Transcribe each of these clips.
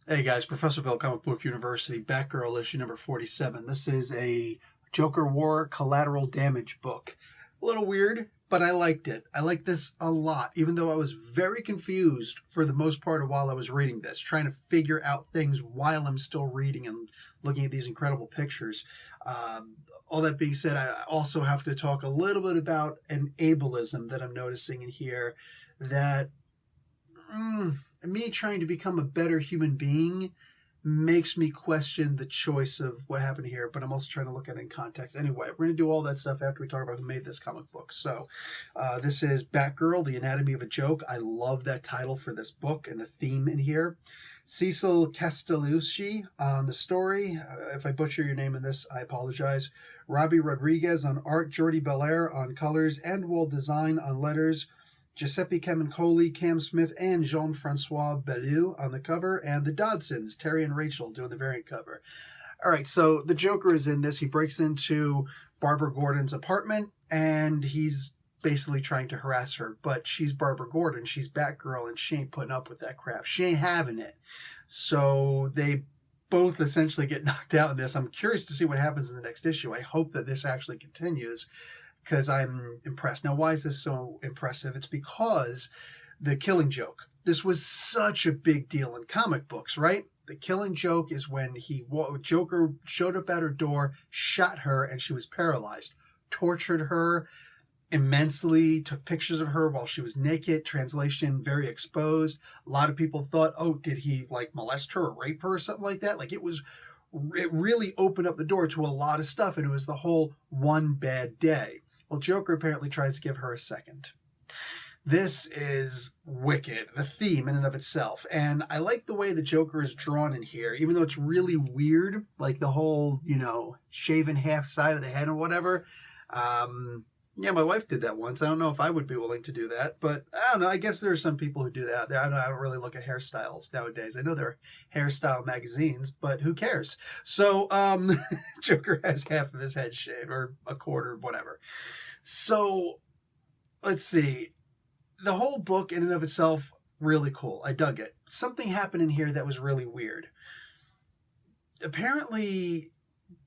Hey guys, Professor Bill, Comic Book University, Batgirl issue number 47. This is a Joker War collateral damage book. A little weird, but I liked it. I liked this a lot, even though I was very confused for the most part of while I was reading this, trying to figure out things while I'm still reading and looking at these incredible pictures. All that being said, I also have to talk a little bit about an ableism that I'm noticing in here that me trying to become a better human being makes me question the choice of what happened here, but I'm also trying to look at it in context. Anyway, we're going to do all that stuff after we talk about who made this comic book. So this is Batgirl, The Anatomy of a Joke. I love that title for this book and the theme in here. Cecil Castellucci on the story. If I butcher your name in this, I apologize. Robbie Rodriguez on art, Jordi Belair on colors, and Wall Design on letters. Giuseppe Camuncoli, Cam Smith, and Jean-Francois Bellew on the cover, and the Dodsons, Terry and Rachel, doing the variant cover. All right, so the Joker is in this. He breaks into Barbara Gordon's apartment, and he's basically trying to harass her, but she's Barbara Gordon. She's Batgirl, and she ain't putting up with that crap. She ain't having it. So they both essentially get knocked out in this. I'm curious to see what happens in the next issue. I hope that this actually continues, because I'm impressed. Now, why is this so impressive? It's because the Killing Joke. This was such a big deal in comic books, right? The Killing Joke is when Joker showed up at her door, shot her, and she was paralyzed, tortured her immensely, took pictures of her while she was naked, translation, very exposed. A lot of people thought, oh, did he molest her or rape her or something like that? It really opened up the door to a lot of stuff, and it was the whole one bad day. Well, Joker apparently tries to give her a second. This is wicked, the theme in and of itself. And I like the way the Joker is drawn in here, even though it's really weird, like the whole, shaven half side of the head or whatever. Yeah, my wife did that once. I don't know if I would be willing to do that, but I don't know. I guess there are some people who do that out there. I don't really look at hairstyles nowadays. I know there are hairstyle magazines, but who cares? So, Joker has half of his head shaved, or a quarter, whatever. So, let's see. The whole book in and of itself, really cool. I dug it. Something happened in here that was really weird. Apparently,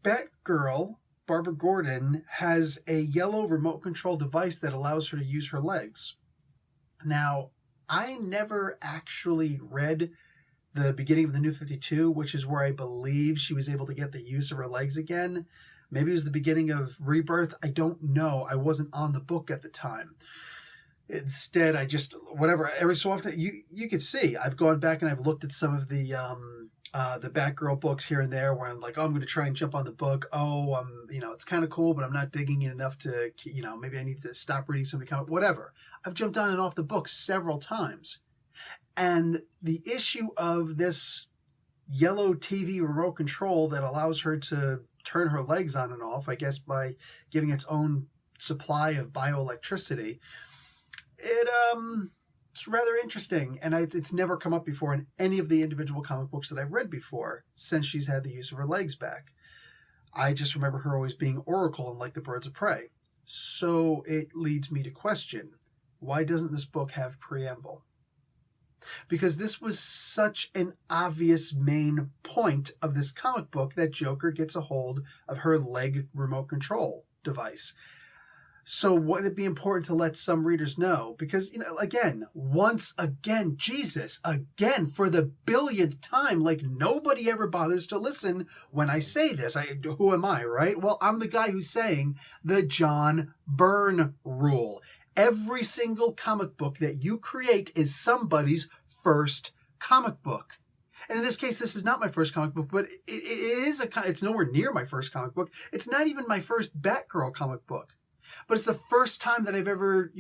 Batgirl, Barbara Gordon, has a yellow remote control device that allows her to use her legs. Now, I never actually read the beginning of the New 52, which is where I believe she was able to get the use of her legs again. Maybe it was the beginning of Rebirth. I don't know. I wasn't on the book at the time. Instead, I just, whatever, every so often, you can see, I've gone back and I've looked at some of the Batgirl books here and there where I'm like, oh, I'm going to try and jump on the book. Oh, it's kind of cool, but I'm not digging it enough to, maybe I need to stop reading some of the comic, whatever. I've jumped on and off the book several times. And the issue of this yellow TV remote control that allows her to turn her legs on and off, I guess by giving its own supply of bioelectricity, it's rather interesting, and it's never come up before in any of the individual comic books that I've read before since she's had the use of her legs back. I just remember her always being Oracle and like the Birds of Prey. So it leads me to question, why doesn't this book have preamble? Because this was such an obvious main point of this comic book that Joker gets a hold of her leg remote control device. So wouldn't it be important to let some readers know? Because, once again, Jesus, again, for the billionth time, nobody ever bothers to listen when I say this. Who am I, right? Well, I'm the guy who's saying the John Byrne rule. Every single comic book that you create is somebody's first comic book. And in this case, this is not my first comic book, but it's nowhere near my first comic book. It's not even my first Batgirl comic book. But it's the first time that I've ever,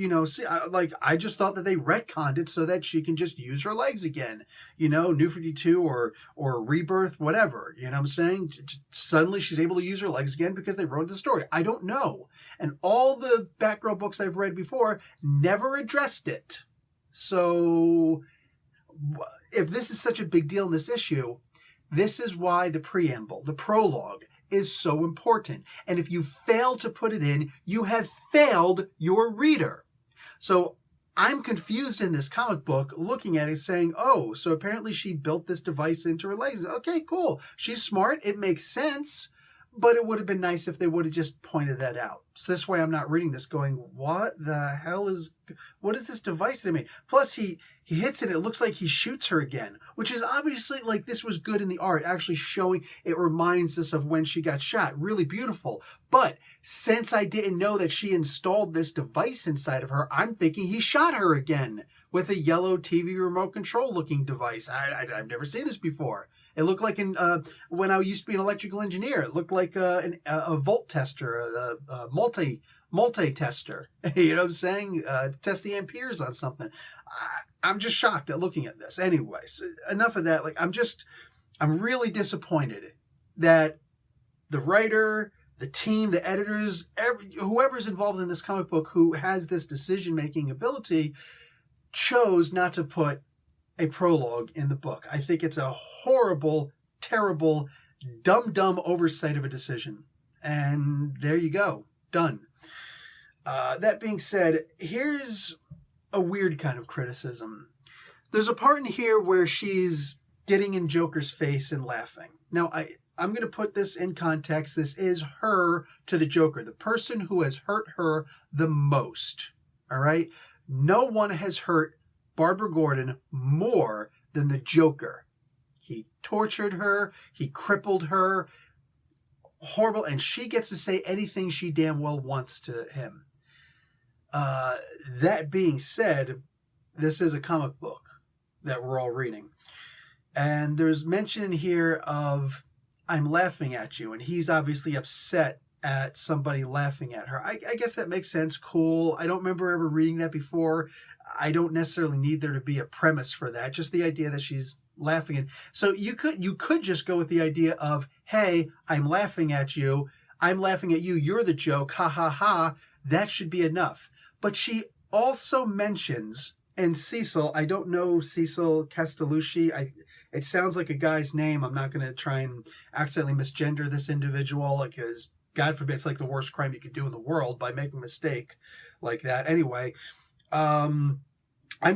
I just thought that they retconned it so that she can just use her legs again. New 52 or Rebirth, whatever. You know what I'm saying? Suddenly she's able to use her legs again because they wrote the story. I don't know. And all the Batgirl books I've read before never addressed it. So if this is such a big deal in this issue, this is why the preamble, the prologue, is so important. And if you fail to put it in, you have failed your reader. So I'm confused in this comic book looking at it saying, oh, so apparently she built this device into her legs. Okay, cool. She's smart. It makes sense. But it would have been nice if they would have just pointed that out. So this way I'm not reading this going, what is this device to me? Plus he hits it. It looks like he shoots her again, which is obviously like this was good in the art, actually showing it reminds us of when she got shot. Really beautiful. But since I didn't know that she installed this device inside of her, I'm thinking he shot her again with a yellow TV remote control looking device. I've never seen this before. It looked like when I used to be an electrical engineer, it looked like a volt tester, a multi-tester. You know what I'm saying? Test the amperes on something. I'm just shocked at looking at this. Anyways, enough of that. Like I'm really disappointed that the writer, the team, the editors, whoever's involved in this comic book who has this decision-making ability chose not to put a prologue in the book. I think it's a horrible, terrible, dumb oversight of a decision. And there you go. Done. That being said, here's a weird kind of criticism. There's a part in here where she's getting in Joker's face and laughing. Now, I'm going to put this in context. This is her to the Joker, the person who has hurt her the most. All right? No one has hurt Barbara Gordon more than the Joker. He tortured her. He crippled her. Horrible. And she gets to say anything she damn well wants to him. That being said, this is a comic book that we're all reading. And there's mention in here of, I'm laughing at you. And he's obviously upset at somebody laughing at her. I guess that makes sense. Cool. I don't remember ever reading that before. I don't necessarily need there to be a premise for that. Just the idea that she's laughing. And so you could just go with the idea of, hey, I'm laughing at you. I'm laughing at you. You're the joke. Ha ha ha. That should be enough. But she also mentions, and Cecil, I don't know Cecil Castellucci. It sounds like a guy's name. I'm not going to try and accidentally misgender this individual, because God forbid, it's like the worst crime you could do in the world by making a mistake like that. Anyway, I'm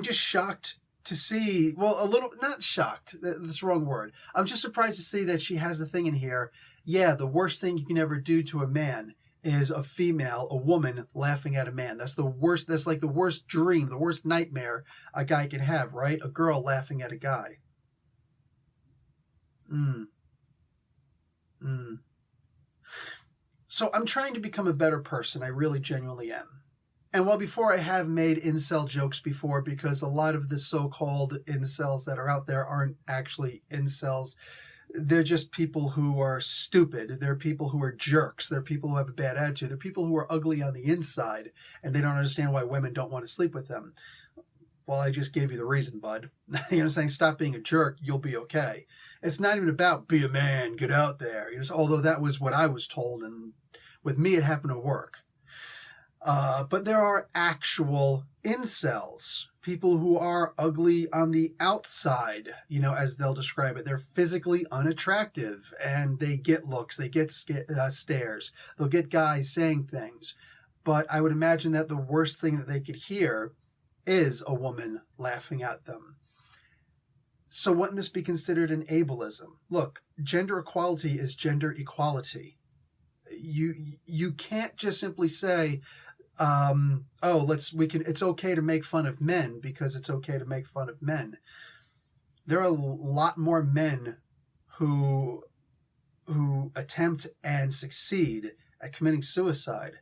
just shocked to see, well, a little, not shocked, that's the wrong word. I'm just surprised to see that she has the thing in here. Yeah, the worst thing you can ever do to a man is a female, a woman, laughing at a man. That's the worst, that's like the worst dream, the worst nightmare a guy can have, right? A girl laughing at a guy. So I'm trying to become a better person. I really genuinely am. And while before I have made incel jokes before, because a lot of the so-called incels that are out there aren't actually incels. They're just people who are stupid. They're people who are jerks. They're people who have a bad attitude. They're people who are ugly on the inside, and they don't understand why women don't want to sleep with them. Well, I just gave you the reason, bud. You know what I'm saying? Stop being a jerk. You'll be okay. It's not even about be a man, get out there. You know, although that was what I was told, and with me it happened to work. But there are actual incels, people who are ugly on the outside, you know, as they'll describe it. They're physically unattractive, and they get looks, they get stares. They'll get guys saying things. But I would imagine that the worst thing that they could hear is a woman laughing at them. So wouldn't this be considered an ableism? Look, gender equality is gender equality. You can't just simply say, it's okay to make fun of men because it's okay to make fun of men. There are a lot more men who attempt and succeed at committing suicide.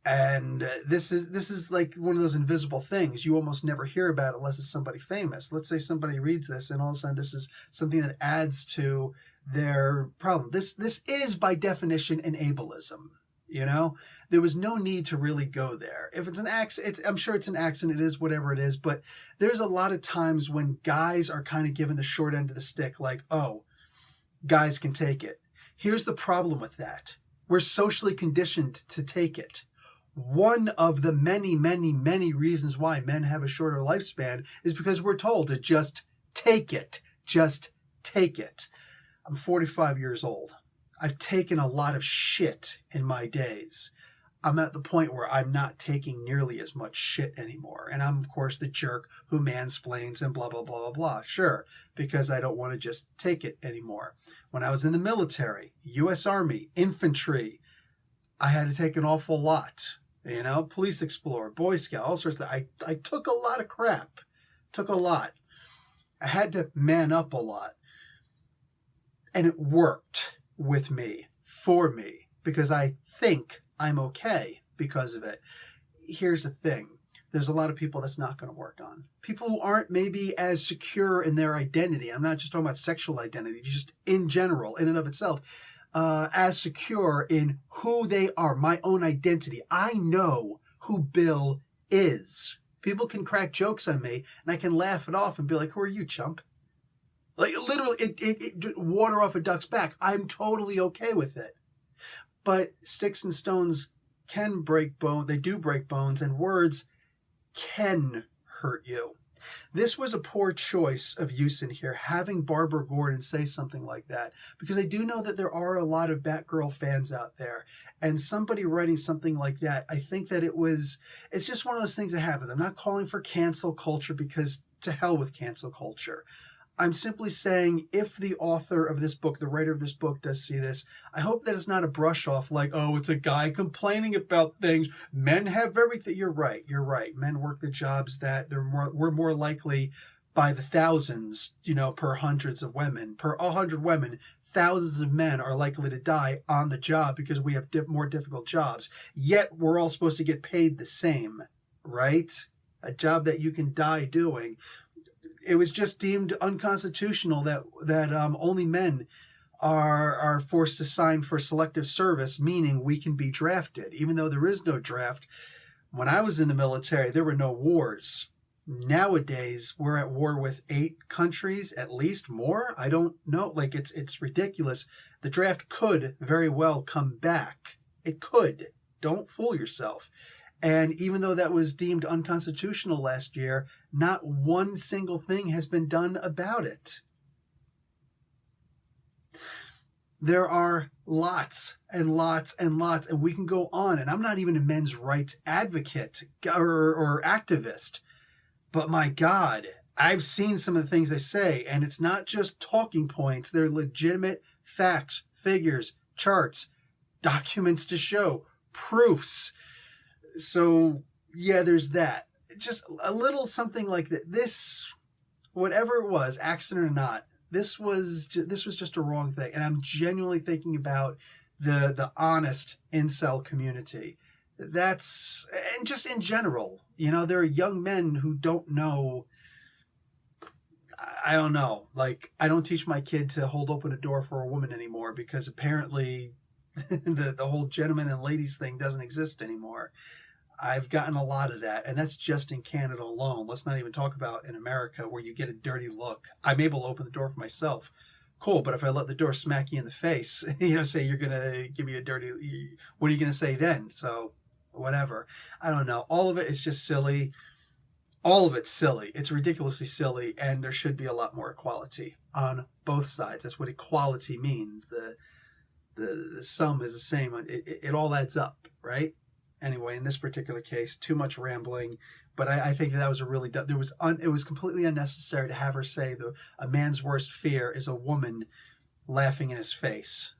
And this is like one of those invisible things you almost never hear about unless it's somebody famous. Let's say somebody reads this and all of a sudden this is something that adds to their problem. This is by definition an ableism. You know, there was no need to really go there. If it's an accident, I'm sure it's an accident. It is whatever it is. But there's a lot of times when guys are kind of given the short end of the stick, like, oh, guys can take it. Here's the problem with that. We're socially conditioned to take it. One of the many, many, many reasons why men have a shorter lifespan is because we're told to just take it. Just take it. I'm 45 years old. I've taken a lot of shit in my days. I'm at the point where I'm not taking nearly as much shit anymore. And I'm, of course, the jerk who mansplains and blah, blah, blah, blah, blah. Sure, because I don't want to just take it anymore. When I was in the military, U.S. Army, infantry, I had to take an awful lot. You know, police explorer, Boy Scout, all sorts of things. I took a lot of crap. Took a lot. I had to man up a lot. And it worked with me, for me, because I think I'm okay because of it. Here's the thing. There's a lot of people that's not going to work on. People who aren't maybe as secure in their identity. I'm not just talking about sexual identity, just in general, in and of itself. As secure in who they are, my own identity. I know who Bill is. People can crack jokes on me, and I can laugh it off and be like, who are you, chump? Like, literally, it water off a duck's back. I'm totally okay with it. But sticks and stones can break bones. They do break bones, and words can hurt you. This was a poor choice of use in here, having Barbara Gordon say something like that, because I do know that there are a lot of Batgirl fans out there, and somebody writing something like that, I think that it's just one of those things that happens. I'm not calling for cancel culture, because to hell with cancel culture. I'm simply saying, if the author of this book, the writer of this book, does see this, I hope that it's not a brush off like, oh, it's a guy complaining about things. Men have everything. You're right. Men work the jobs that we're more likely by the thousands, per hundreds of women. Per 100 women, thousands of men are likely to die on the job because we have more difficult jobs. Yet we're all supposed to get paid the same, right? A job that you can die doing. It was just deemed unconstitutional that only men are forced to sign for selective service, meaning we can be drafted. Even though there is no draft, when I was in the military, there were no wars. Nowadays, we're at war with 8 countries, at least more. I don't know. Like, it's ridiculous. The draft could very well come back. It could. Don't fool yourself. And even though that was deemed unconstitutional last year, not one single thing has been done about it. There are lots and lots and lots, and we can go on. And I'm not even a men's rights advocate or activist. But my God, I've seen some of the things they say, and it's not just talking points. They're legitimate facts, figures, charts, documents to show, proofs. So, yeah, there's that. Just a little something like that. This, whatever it was, accident or not, this was just a wrong thing. And I'm genuinely thinking about the honest incel community. That's, and just in general, there are young men who don't know. I don't know. Like, I don't teach my kid to hold open a door for a woman anymore, because apparently the whole gentlemen and ladies thing doesn't exist anymore. I've gotten a lot of that, and that's just in Canada alone. Let's not even talk about in America, where you get a dirty look. I'm able to open the door for myself. Cool, but if I let the door smack you in the face, say you're going to give me a dirty, what are you going to say then? So, whatever. I don't know. All of it is just silly. All of it's silly. It's ridiculously silly, and there should be a lot more equality on both sides. That's what equality means. The sum is the same. It all adds up, right? Anyway, in this particular case, too much rambling, but I think that was it was completely unnecessary to have her say a man's worst fear is a woman laughing in his face.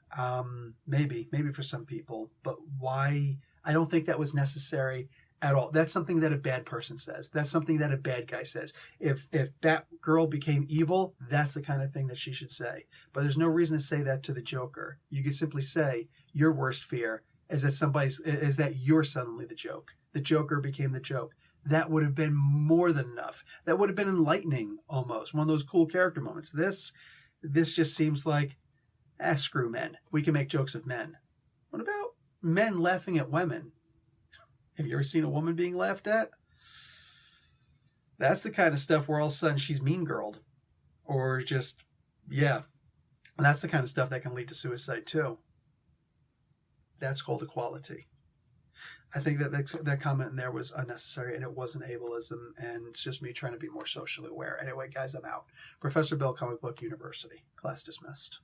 Maybe for some people, but why? I don't think that was necessary at all. That's something that a bad person says. That's something that a bad guy says. If Batgirl became evil, that's the kind of thing that she should say. But there's no reason to say that to the Joker. You could simply say your worst fear is that you're suddenly the joke. The Joker became the joke. That would have been more than enough. That would have been enlightening, almost. One of those cool character moments. This just seems like, screw men. We can make jokes of men. What about men laughing at women? Have you ever seen a woman being laughed at? That's the kind of stuff where all of a sudden she's mean girled. Or just, yeah. And that's the kind of stuff that can lead to suicide too. That's called equality. I think that comment in there was unnecessary, and it wasn't ableism, and it's just me trying to be more socially aware. Anyway, guys, I'm out. Professor Bill, Comic Book University. Class dismissed.